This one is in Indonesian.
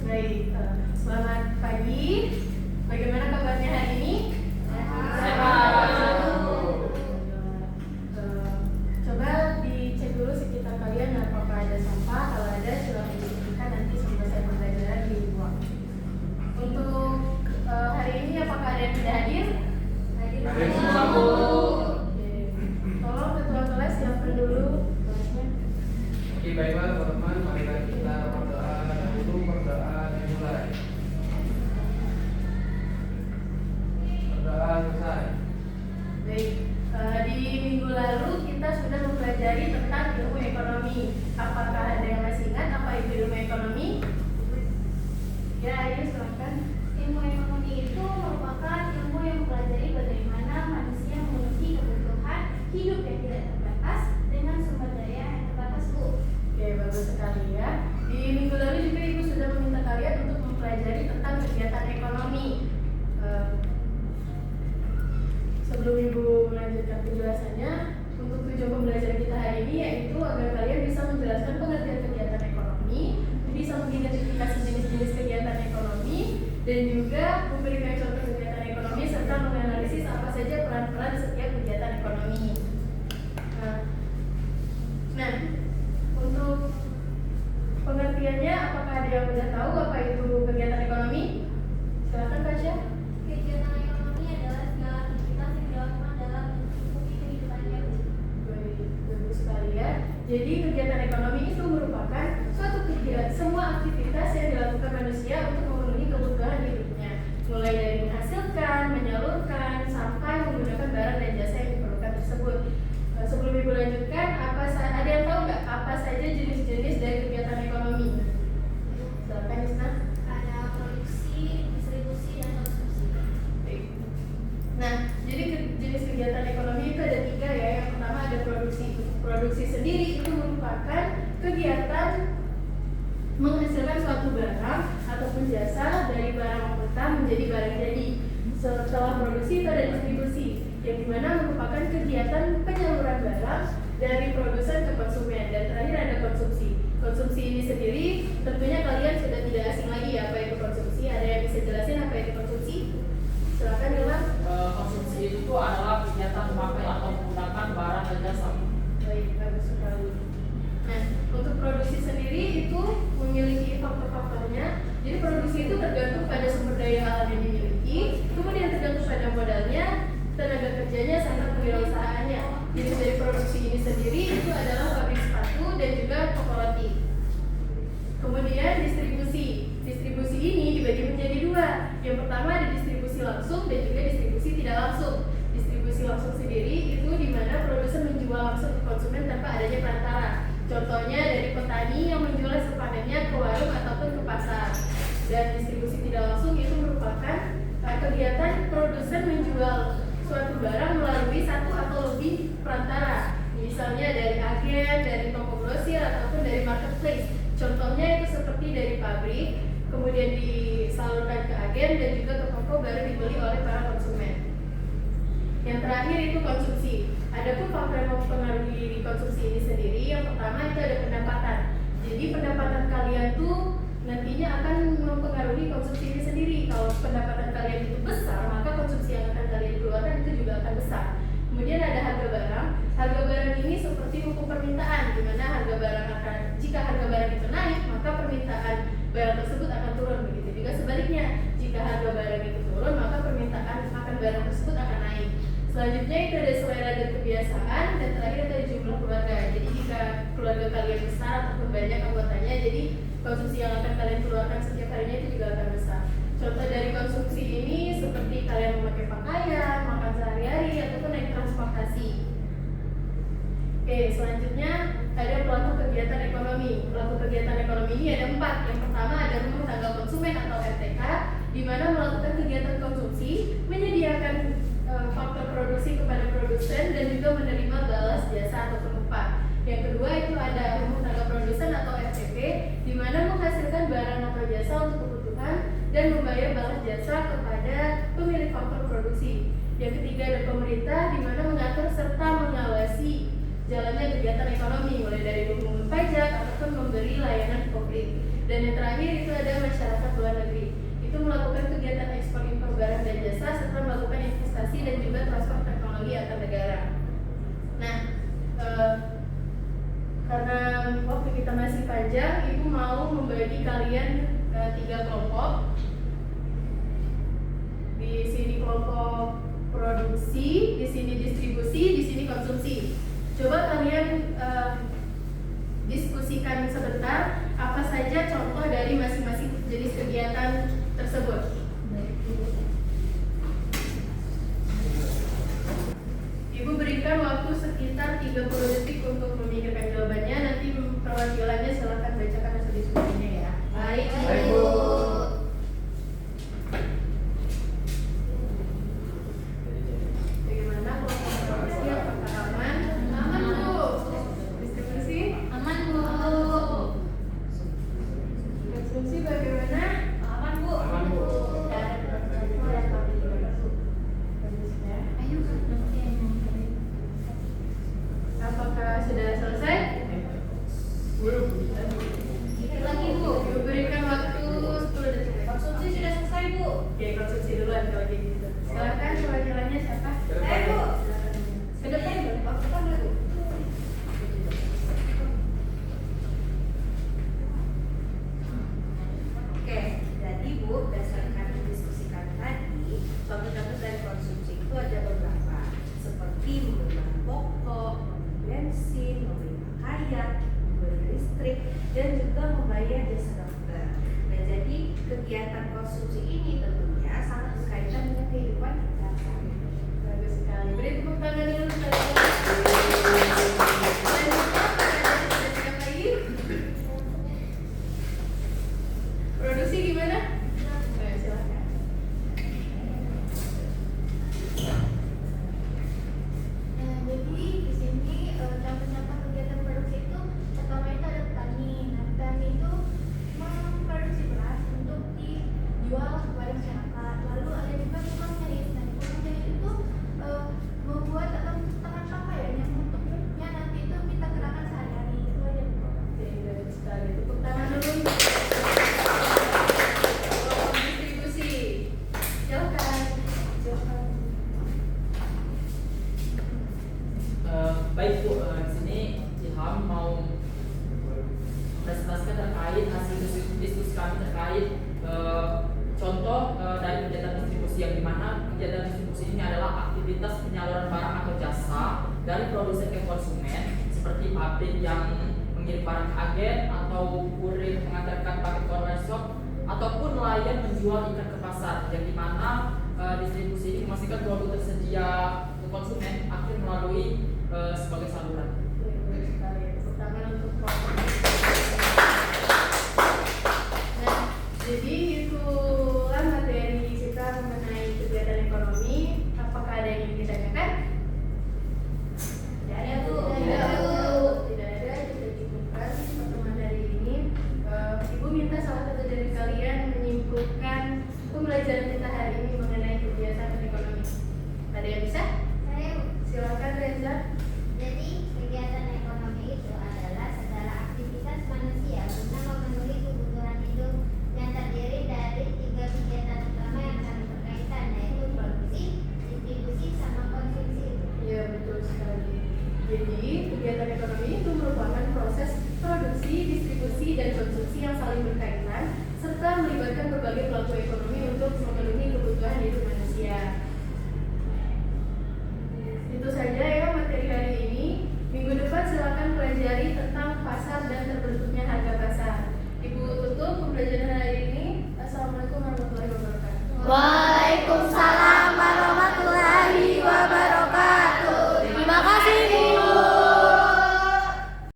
Baik, selamat pagi. Bagaimana kabarnya hari ini? Sehat. Coba dicek dulu sekitar kalian apakah ada sampah. Kalau ada, silahkan dibersihkan nanti selesai pembelajaran dibuang. Untuk hari ini apakah ada yang tidak hadir? Hadir semua, Bu. Oke. Tolong ketua kelas siapkan dulu kelasnya. Oke, baiklah teman-teman, marilah kita berdoa dahulu, berdoa dimulai. Berdoa selesai. Baik, di minggu lalu kita sudah mempelajari tentang ilmu ekonomi. Apakah ada yang masih ingat apa itu ilmu ekonomi? Ya, ayo silakan. Ilmu ekonomi itu merupakan ilmu yang mempelajari bagaimana manusia memenuhi kebutuhan hidup yang tidak terbatas dengan sumber daya yang terbatas, Bu. Oke, bagus sekali ya. Di minggu lalu juga Ibu sudah meminta kalian untuk mempelajari tentang kegiatan ekonomi. Sebelum Ibu melanjutkan penjelasannya, untuk tujuan pembelajaran kita hari ini yaitu agar kalian bisa menjelaskan pengertian kegiatan ekonomi, bisa mengidentifikasi jenis-jenis kegiatan ekonomi, dan juga memberikan contoh kegiatan ekonomi serta menganalisis apa saja peran-peran setiap kegiatan ekonomi. Nah, untuk pengertiannya, apakah ada yang sudah tahu apa itu kegiatan ekonomi? Silakan Tasya. Kegiatan ekonomi adalah segala aktivitas yang dilakukan dalam mencukupi kehidupannya, Bu. Bagus sekali ya. Jadi kegiatan ekonomi itu merupakan suatu kegiatan, semua aktivitas yang dilakukan manusia untuk memenuhi kebutuhan hidupnya, mulai dari menghasilkan, menyalurkan, sampai menggunakan barang dan jasa yang diperlukan tersebut. Sebelum Ibu lanjutkan, ada yang tahu nggak apa saja jenis-jenis dari kegiatan ekonomi? Silakan Isna. Ada produksi, distribusi, dan konsumsi. Baik. Nah, jadi jenis kegiatan ekonomi itu ada 3 ya. Yang pertama ada produksi. Produksi sendiri itu merupakan kegiatan menghasilkan suatu barang ataupun jasa dari barang mentah menjadi barang jadi. Setelah produksi itu ada distribusi, yang dimana merupakan kegiatan penyaluran barang dari produsen ke konsumen. Dan terakhir ada konsumsi. Konsumsi ini sendiri tentunya kalian sudah tidak asing lagi ya apa itu konsumsi. Ada yang bisa jelasin apa itu konsumsi? Silakan Ilham. Konsumsi itu adalah kegiatan memakai atau menggunakan barang dan jasa. Baik, bagus sekali. Nah, untuk produksi sendiri itu memiliki faktor-faktornya. Jadi produksi itu tergantung pada sumber daya alam yang dimiliki, kemudian tergantung pada modalnya, tenaga kerjanya, serta kewirausahaannya. Jadi dari produksi ini sendiri itu adalah pabrik sepatu dan juga toko roti. Kemudian distribusi. Distribusi ini dibagi menjadi 2. Yang pertama ada distribusi langsung dan juga distribusi tidak langsung. Distribusi langsung sendiri itu di mana produsen menjual langsung ke konsumen tanpa adanya perantara. Contohnya dari petani yang menjual hasil panennya ke warung ataupun ke pasar. Dan distribusi tidak langsung itu merupakan kegiatan produsen menjual suatu barang melalui satu atau lebih perantara. Misalnya dari agen, dari toko grosir ataupun dari marketplace. Contohnya itu seperti dari pabrik, kemudian disalurkan ke agen dan juga ke toko baru dibeli oleh para konsumen. Yang terakhir itu konsumsi. Adapun faktor yang mempengaruhi di konsumsi ini sendiri, yang pertama itu ada pendapatan. Jadi pendapatan kalian tuh nantinya akan mempengaruhi konsumsi ini sendiri. Kalau pendapatan kalian itu besar, maka konsumsi yang akan kalian keluarkan itu juga akan besar. Kemudian ada harga barang. Harga barang ini seperti hukum permintaan, di mana harga barang akan, jika harga barang itu naik, maka permintaan barang tersebut akan turun. Begitu juga sebaliknya, jika harga barang itu turun, maka permintaan akan barang tersebut akan naik. Selanjutnya itu ada selera dan kebiasaan, dan terakhir ada jumlah keluarga. Jadi jika keluarga kalian besar ataupun banyak anggotanya, jadi konsumsi yang akan kalian keluarkan setiap harinya itu juga akan besar. Contoh dari konsumsi ini seperti kalian memakai pakaian, makan sehari-hari, ataupun naik transportasi. Oke, selanjutnya ada pelaku kegiatan ekonomi. Pelaku kegiatan ekonomi ini ada 4. Yang pertama ada rumah tangga konsumen atau RTK, di mana melakukan kegiatan konsumsi, menyediakan faktor produksi kepada produsen dan juga menerima balas jasa atau upah. Yang kedua itu ada rumah tangga produsen atau RTP, di mana menghasilkan barang atau jasa untuk kebutuhan dan membayar balas jasa kepada pemilik faktor produksi. Yang ketiga ada pemerintah, di mana mengatur serta mengawasi jalannya kegiatan ekonomi, mulai dari memungut pajak ataupun memberi layanan publik. Dan yang terakhir itu ada masyarakat luar negeri. Itu melakukan kegiatan ekspor impor barang dan jasa serta melakukan investasi dan juga transfer teknologi antar negara. Nah, karena waktu kita masih panjang, Ibu mau membagi kalian ke 3 kelompok. Di sini kelompok produksi, di sini distribusi, di sini konsumsi. Coba kalian diskusikan sebentar apa saja contoh dari masing-masing jenis kegiatan tersebut. Ibu berikan waktu sekitar 30 detik untuk memikirkan jawabannya. Nanti perwakilannya silakan bacakan hasil diskusinya ya. Baik, Baik, Bu. Bagaimana kelompok produksi? Apakah aman? Aman, Bu. Distribusi? Aman Bu. Konsumsi bagaimana? Aman Bu. Aman, Bu. Ayo Apakah sudah selesai? Dikit lagi Bu. Ibu berikan waktu 10 detik. Konsumsi sudah selesai Bu. Oke, konsumsi duluan kalau kayak gitu. Silakan perwakilannya siapa? Saya Bu. Ke depan, waktu depan dulu. Oke, jadi Bu, berdasarkan diskusikan tadi, contoh-contoh dari konsumsi itu ada beberapa, seperti membeli bahan pokok, membeli bensin, membeli pakaian, membeli listrik, dan juga membayar jasa dokter. Nah, jadi kegiatan konsumsi ini tentunya sangat berkaitan dengan kehidupan kita sehari-hari. Bagus sekali. Beri tepuk tangan dulu teman-teman. Dan kita siap lagi. Produksi gimana? Ayo, silakan. Nah, jadi di sini contoh-contoh kegiatan produksi itu pertama itu ada petani. Nah, petani itu memproduksi beras untuk dijual kepada masyarakat. Lalu ada juga tukang jahit. Nah, tukang jahit itu membuat atau menciptakan pakaian yang bentuknya nanti itu kita gunakan sehari-hari. Itu aja. Oke, bagus sekali. Tepuk tangan dulu. Distribusi. Silakan. Silakan. Baik Bu, di sini Ilham mau presentasikan terkait hasil diskusi kami terkait contoh dari kegiatan distribusi, yang dimana kegiatan distribusi ini adalah aktivitas penyaluran barang atau jasa dari produsen ke konsumen, seperti pabrik yang mengirim barang ke agen atau kurir mengantarkan paket ke online shop, ataupun nelayan menjual ikan ke pasar, yang dimana distribusi ini memastikan produk tersedia ke konsumen akhir melalui sebagai saluran. Bagus sekali. Tepuk tangan untuk kelompok. Nah, jadi itulah materi kita mengenai kegiatan ekonomi. Apakah ada yang ingin ditanyakan? Tidak ada Bu. Tidak ada. Tidak ada. Kita cukupkan pertemuan hari ini. Ibu minta salah satu dari kalian menyimpulkan pembelajaran kita hari ini mengenai kegiatan ekonomi. Ada yang bisa? Saya Bu. Silakan Reza. Jadi kegiatan ekonomi itu adalah segala aktivitas manusia guna memenuhi kebutuhan hidup yang terdiri dari 3 kegiatan utama yang saling berkaitan, yaitu produksi, distribusi, sama konsumsi. Iya, betul sekali. Jadi kegiatan ekonomi itu merupakan proses produksi, distribusi, dan konsumsi yang saling berkaitan serta melibatkan berbagai pelaku ekonomi